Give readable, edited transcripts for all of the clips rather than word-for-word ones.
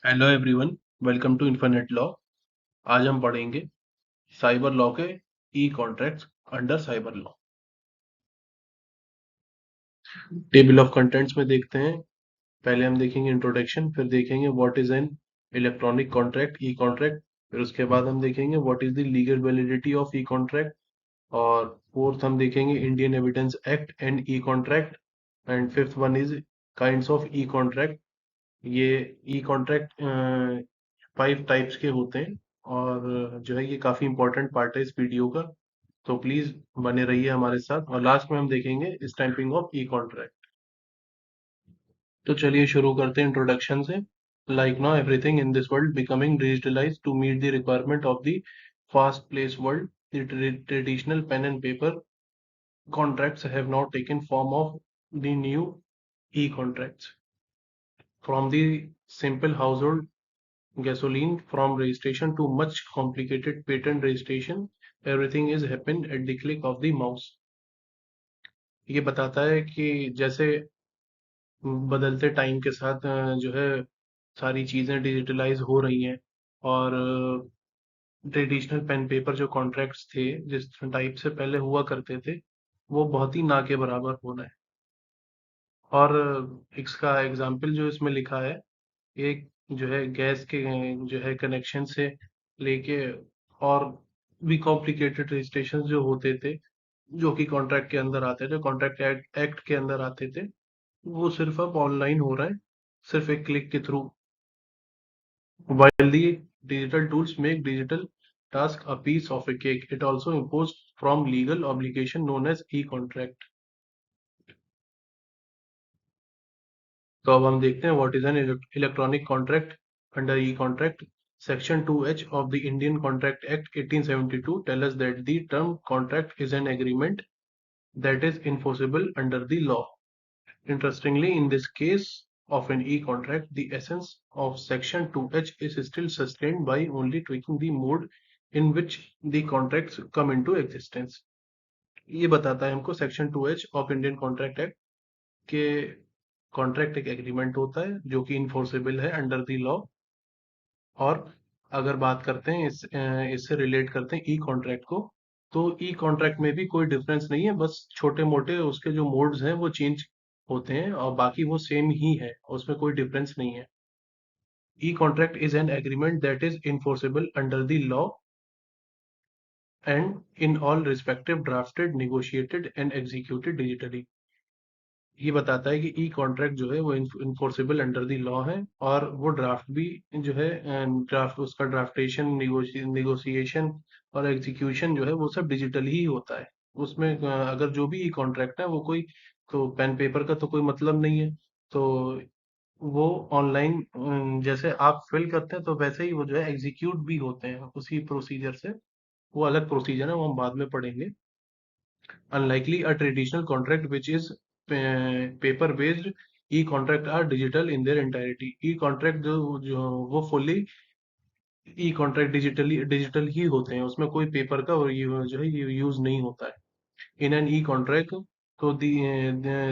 Hello everyone, welcome to Infinite Law. आज हम पढ़ेंगे साइबर लॉ के e contracts under cyber law. Table of contents में देखते हैं। पहले हम देखेंगे इंट्रोडक्शन, फिर देखेंगे what is an electronic contract e contract, फिर उसके बाद हम देखेंगे what is the legal validity of e contract, और फोर्थ हम देखेंगे Indian evidence act and e contract, and fifth one is kinds of e contract. ये ई कॉन्ट्रैक्ट 5 टाइप्स के होते हैं, और जो है ये काफी इंपॉर्टेंट पार्ट है इस वीडियो का। तो प्लीज बने रहिए हमारे साथ, और लास्ट में हम देखेंगे स्टैंपिंग ऑफ ई कॉन्ट्रैक्ट। तो चलिए शुरू करते हैं इंट्रोडक्शन से। Like now everything in this world becoming digitalized to meet the requirement of the fast pace world, the traditional pen and paper contracts have now taken form of the new e-contracts. From the simple household gasoline from registration to much complicated patent registration, everything is happen at the click of the mouse। ये बताता है कि जैसे बदलते time के साथ जो है सारी चीजें डिजिटलाइज हो रही हैं, और ट्रेडिशनल पेन पेपर जो कॉन्ट्रैक्ट्स थे जिस टाइप से पहले हुआ करते थे, वो बहुत ही ना के बराबर होना है। और इसका एग्जाम्पल जो इसमें लिखा है, एक जो है गैस के जो है कनेक्शन से लेके और भी कॉम्प्लिकेटेड रजिस्ट्रेशन जो होते थे, जो कि कॉन्ट्रैक्ट के अंदर आते थे, कॉन्ट्रैक्ट एक्ट के अंदर आते थे, वो सिर्फ अब ऑनलाइन हो रहा है, सिर्फ एक क्लिक के through. While the digital tools make digital task a piece of a cake, it also imposed from legal obligation known as e-contract। तो अब हम देखते हैं what is an electronic contract under E contract. Section 2H of the Indian Contract Act 1872 tell us that the term contract is an agreement that is enforceable under the law। Interestingly, in this case of an e-contract, the essence of section 2H is still sustained by only tweaking the mode in which the contracts come into existence। ये बताता है हमको section 2H of Indian contract act के contract एक agreement होता है जो कि इन्फोर्सेबल है अंडर द लॉ। और अगर बात करते हैं इससे रिलेट करते हैं ई कॉन्ट्रैक्ट को, तो ई कॉन्ट्रैक्ट में भी कोई डिफरेंस नहीं है, बस छोटे मोटे उसके जो मोड्स हैं वो चेंज होते हैं, और बाकी वो सेम ही है, उसमें कोई डिफरेंस नहीं है। E contract is an agreement that is enforceable under the law and in all respective drafted negotiated and executed digitally. ये बताता है कि ई कॉन्ट्रैक्ट जो है वो इन्फोर्सेबल अंडर द लॉ है, और वो ड्राफ्ट भी जो है ड्राफ्ट उसका ड्राफ्टेशन निगोशिएशन और एग्जीक्यूशन जो है वो सब डिजिटल ही होता है। उसमें अगर जो भी ई कॉन्ट्रैक्ट है वो कोई तो पेन पेपर का तो कोई मतलब नहीं है। तो वो ऑनलाइन जैसे आप फिल करते हैं तो वैसे ही वो जो है एग्जीक्यूट भी होते हैं उसी प्रोसीजर से। वो अलग प्रोसीजर है, वो हम बाद में पढ़ेंगे। Unlikely a traditional contract which is paper based, e-contract are digital in their entirety। e-contract जो वो fully e-contract डिजिटल ही होते हैं, उसमें कोई पेपर का और ये जो है ये यूज नहीं होता है। In an e-contract, so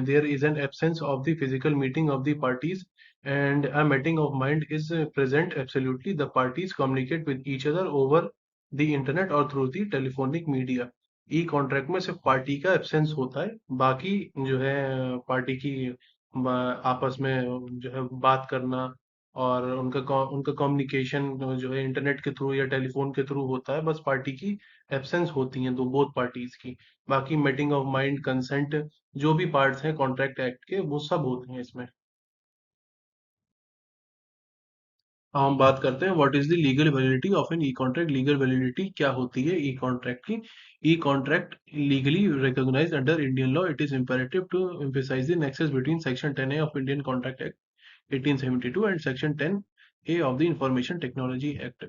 there is an absence of the physical meeting of the parties, and a meeting of mind is present absolutely। The parties communicate with each other over the internet or through the telephonic media। E contract में सिर्फ party का absence होता है, बाकी जो है party की आपस में जो है बात करना, और उनका कम्युनिकेशन जो है इंटरनेट के थ्रू या टेलीफोन के थ्रू होता है। बस पार्टी की एब्सेंस होती हैं दो बोथ पार्टीज की। बाकी मीटिंग ऑफ माइंड, कंसेंट, जो भी पार्ट्स हैं कॉन्ट्रैक्ट एक्ट के वो सब होते हैं इसमें। हम बात करते हैं what is the legal validity of an e contract. Legal validity क्या होती है ई कॉन्ट्रैक्ट की। E contract legally recognised under Indian law. It is imperative to emphasize the nexus between section 10A of Indian Contract Act 1872 and section 10A of the Information Technology Act।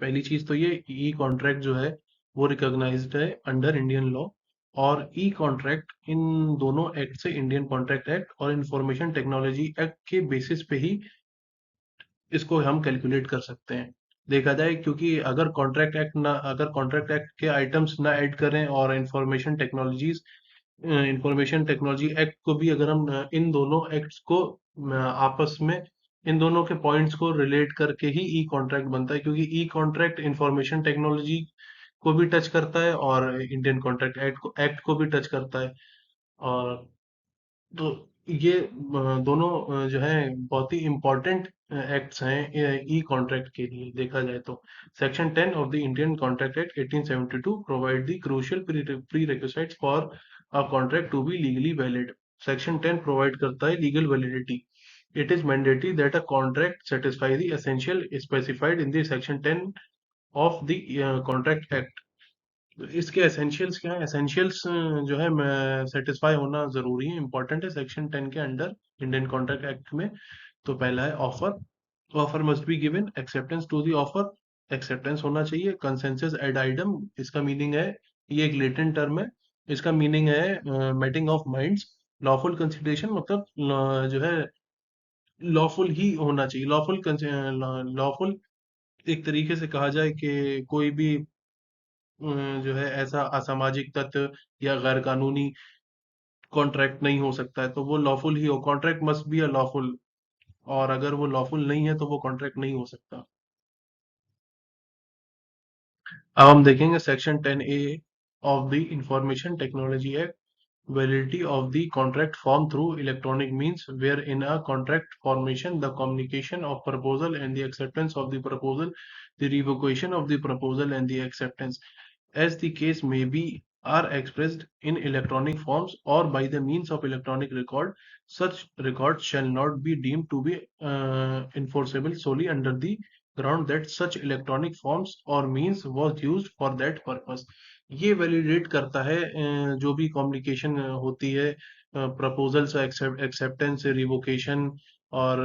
पहली चीज तो ये e contract जो है वो recognised है under Indian law, और ई contract in दोनों एक्ट से, इंडियन कॉन्ट्रैक्ट एक्ट और इंफॉर्मेशन टेक्नोलॉजी एक्ट के बेसिस पे ही इसको हम कैलकुलेट कर सकते हैं, देखा जाए। क्योंकि अगर कॉन्ट्रैक्ट एक्ट के आइटम्स ना ऐड करें और इंफॉर्मेशन टेक्नोलॉजी एक्ट को भी अगर हम इन दोनों एक्ट्स को आपस में इन दोनों के पॉइंट्स को रिलेट करके ही ई कॉन्ट्रैक्ट बनता है, क्योंकि ई कॉन्ट्रैक्ट इंफॉर्मेशन टेक्नोलॉजी को भी टच करता है और इंडियन कॉन्ट्रैक्ट एक्ट को भी टच करता है। और तो ये दोनों जो है बहुत ही इम्पोर्टेंट एक्ट्स हैं ई कॉन्ट्रैक्ट के लिए देखा जाए तो। Section 10 of the Indian contract act 1872 provide the crucial prerequisites for a contract to be legally valid. Section 10 provide करता है legal validity. It is mandatory that a contract satisfy the essential specified in the section 10 of the contract act। तो इसके essentials क्या है? Essentials जो है satisfy होना जरूरी है, इंपॉर्टेंट है सेक्शन 10 के अंडर इंडियन कॉन्ट्रैक्ट एक्ट में। तो पहला है offer. Offer must be given, acceptance to the offer. Acceptance होना चाहिए। कंसेंसस एड आइटम, इसका मीनिंग है, ये एक लेटेंट टर्म है, इसका मीनिंग है meeting of minds. Lawful consideration मतलब जो है लॉफुल ही होना चाहिए। लॉफुल एक तरीके से कहा जाए कि कोई भी जो है ऐसा असामाजिक तत्व या गैर कानूनी कॉन्ट्रैक्ट नहीं हो सकता है, तो वो लॉफुल ही हो। Contract must be a lawful, और अगर वो लॉफुल नहीं है तो वो कॉन्ट्रैक्ट नहीं हो सकता। अब हम देखेंगे section 10A of the information technology act. Validity of the contract formed through electronic means, where in a contract formation, the communication of proposal and the acceptance of the proposal, the revocation of the proposal and the acceptance, as the case may be, are expressed in electronic forms or by the means of electronic record. Such records shall not be deemed to be enforceable solely under the ground that such electronic forms or means was used for that purpose। ये validate करता है जो भी communication होती है, proposals, acceptance, revocation और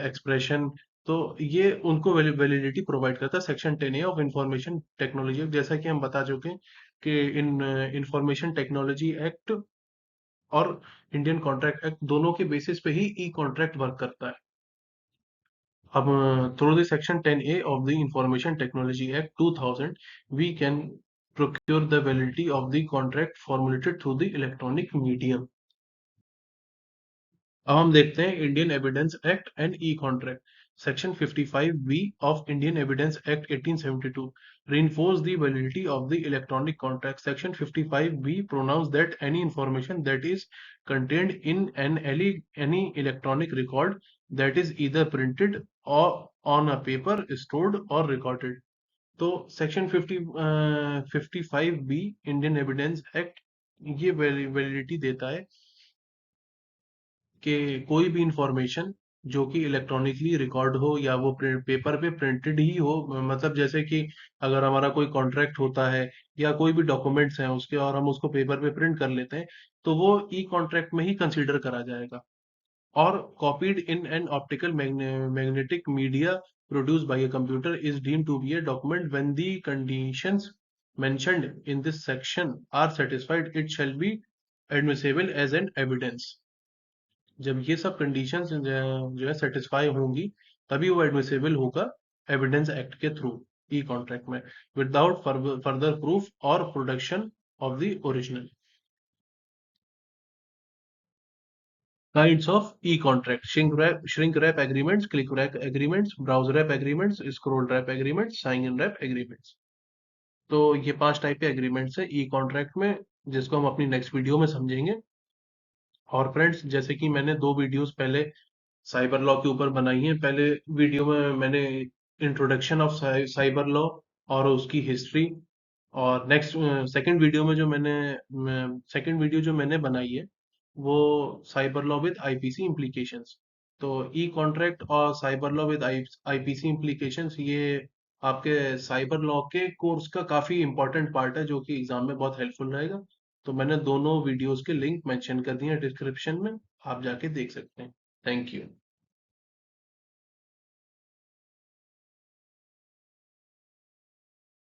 expression, तो ये उनको वैलिडिटी प्रोवाइड करता है section 10A of information technology. जैसा कि हम बता चुके हैं कि इन इंफॉर्मेशन टेक्नोलॉजी एक्ट और इंडियन कॉन्ट्रैक्ट एक्ट दोनों के बेसिस पे ही ई कॉन्ट्रैक्ट वर्क करता है। अब through the section 10A of the Information Technology Act 2000, we can procure the validity of the contract formulated through the electronic medium। अब हम देखते हैं Indian evidence act and e contract. Section 55B of Indian evidence act 1872 reinforce the validity of the electronic contract। Section 55B pronounce that any information that is contained in any electronic record that is either printed or on a paper, stored or recorded। तो section 55B Indian evidence act ये validity देता है कि कोई भी information जो कि electronically record हो या वो पेपर पे प्रिंटेड ही हो, मतलब जैसे कि अगर हमारा कोई कॉन्ट्रैक्ट होता है या कोई भी डॉक्यूमेंट्स हैं उसके और हम उसको पेपर पे प्रिंट कर लेते हैं, तो वो ई कॉन्ट्रैक्ट में ही कंसीडर करा जाएगा। और copied in an optical magnetic media produced by a computer is deemed to be a document when the conditions mentioned in this section are satisfied, it shall be admissible as an evidence। जब ये सब conditions जो है satisfy होंगी, तभी वो admissible होगा evidence act के थ्रू ई कॉन्ट्रैक्ट में, विदाउट फर्दर प्रूफ और production of the original. Kinds of e contract: shrink wrap agreements, click wrap agreements, browse wrap agreements, scroll wrap agreements, sign in wrap agreements. तो ये 5 type के agreements है e contract में, जिसको हम अपनी next video में समझेंगे। और फ्रेंड्स, जैसे कि मैंने 2 वीडियोस पहले साइबर लॉ के ऊपर बनाई है। पहले वीडियो में मैंने इंट्रोडक्शन ऑफ साइबर लॉ और उसकी हिस्ट्री, और नेक्स्ट सेकंड वीडियो में जो मैंने बनाई है वो cyber law with IPC implications. तो ई कॉन्ट्रैक्ट और cyber law with IPC implications ये आपके साइबर लॉ के कोर्स का काफी इंपॉर्टेंट पार्ट है, जो कि एग्जाम में बहुत हेल्पफुल रहेगा। तो मैंने दोनों वीडियोस के लिंक मेंशन कर दिए हैं डिस्क्रिप्शन में, आप जाके देख सकते हैं। Thank you.